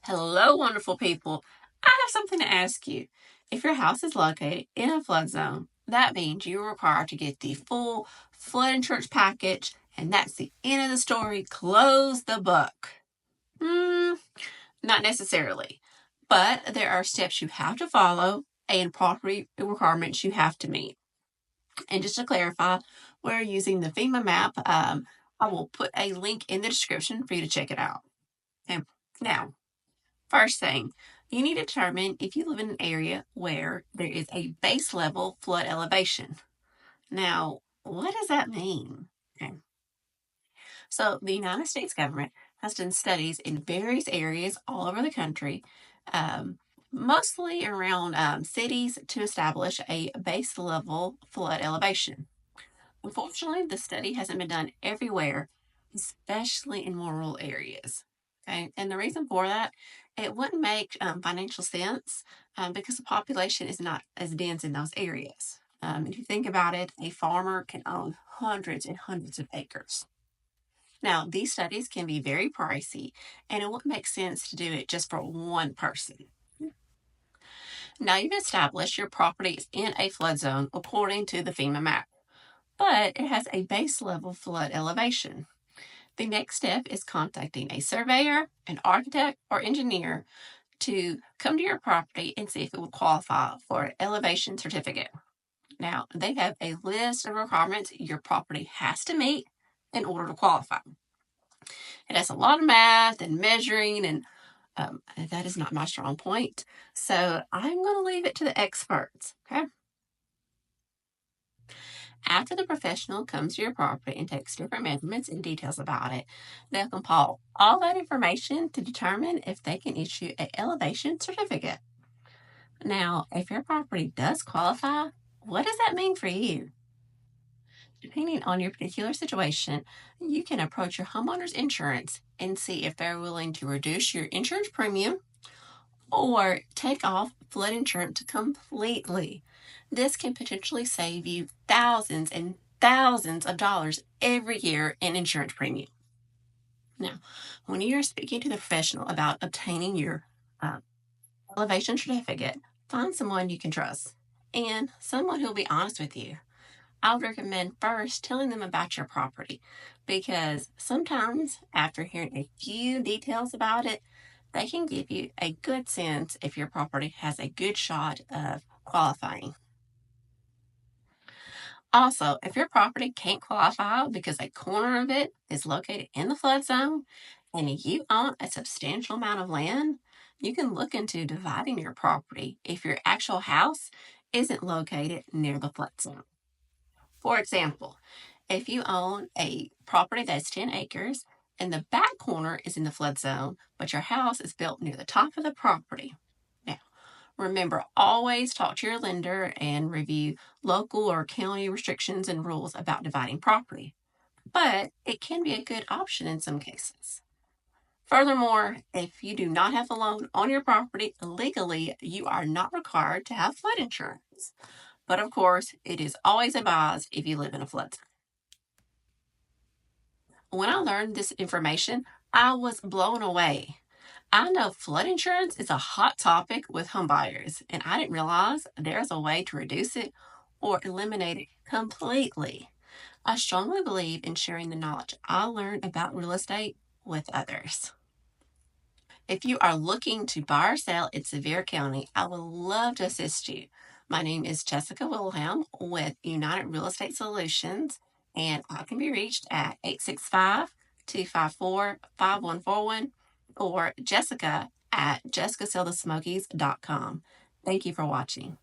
Hello, wonderful people. I have something to ask you. If your house is located in a flood zone, that means you're required to get the full flood insurance package, and that's the end of the story. Close the book. Not necessarily, but there are steps you have to follow and property requirements you have to meet. And just to clarify, we're using the FEMA map. I will put a link in the description for you to check it out. Okay. Now, first thing, you need to determine if you live in an area where there is a base level flood elevation. Now, what does that mean? Okay. So, the United States government has done studies in various areas all over the country, um, mostly around cities, to establish a base level flood elevation. Unfortunately, the study hasn't been done everywhere, especially in more rural areas. Okay, and the reason for that, it wouldn't make financial sense because the population is not as dense in those areas. If you think about it, a farmer can own hundreds and hundreds of acres. Now, these studies can be very pricey, and it wouldn't make sense to do it just for one person. Now, you've established your property is in a flood zone according to the FEMA map, but it has a base level flood elevation. The next step is contacting a surveyor, an architect, or engineer to come to your property and see if it would qualify for an elevation certificate. Now, they have a list of requirements your property has to meet in order to qualify. It has a lot of math and measuring, and that is not my strong point. So I'm going to leave it to the experts. Okay. After the professional comes to your property and takes different measurements and details about it, they'll compile all that information to determine if they can issue an elevation certificate. Now, if your property does qualify, what does that mean for you? Depending on your particular situation, you can approach your homeowner's insurance and see if they're willing to reduce your insurance premium or take off flood insurance completely. This can potentially save you thousands and thousands of dollars every year in insurance premium. Now, when you're speaking to the professional about obtaining your uh, elevation certificate, find someone you can trust and someone who'll be honest with you. I would recommend first telling them about your property because sometimes after hearing a few details about it, they can give you a good sense if your property has a good shot of qualifying. Also, if your property can't qualify because a corner of it is located in the flood zone and you own a substantial amount of land, you can look into dividing your property if your actual house isn't located near the flood zone. For example, if you own a property that's 10 acres and the back corner is in the flood zone, but your house is built near the top of the property. Now, remember, always talk to your lender and review local or county restrictions and rules about dividing property. But it can be a good option in some cases. Furthermore, if you do not have a loan on your property, legally, you are not required to have flood insurance. But of course, it is always advised if you live in a flood zone. When I learned this information, I was blown away. I know flood insurance is a hot topic with homebuyers, and I didn't realize there's a way to reduce it or eliminate it completely. I strongly believe in sharing the knowledge I learned about real estate with others. If you are looking to buy or sell in Sevier County, I would love to assist you. My name is Jessica Wilhelm with United Real Estate Solutions, and I can be reached at 865-254-5141 or Jessica at jessicasellthesmokies.com. Thank you for watching.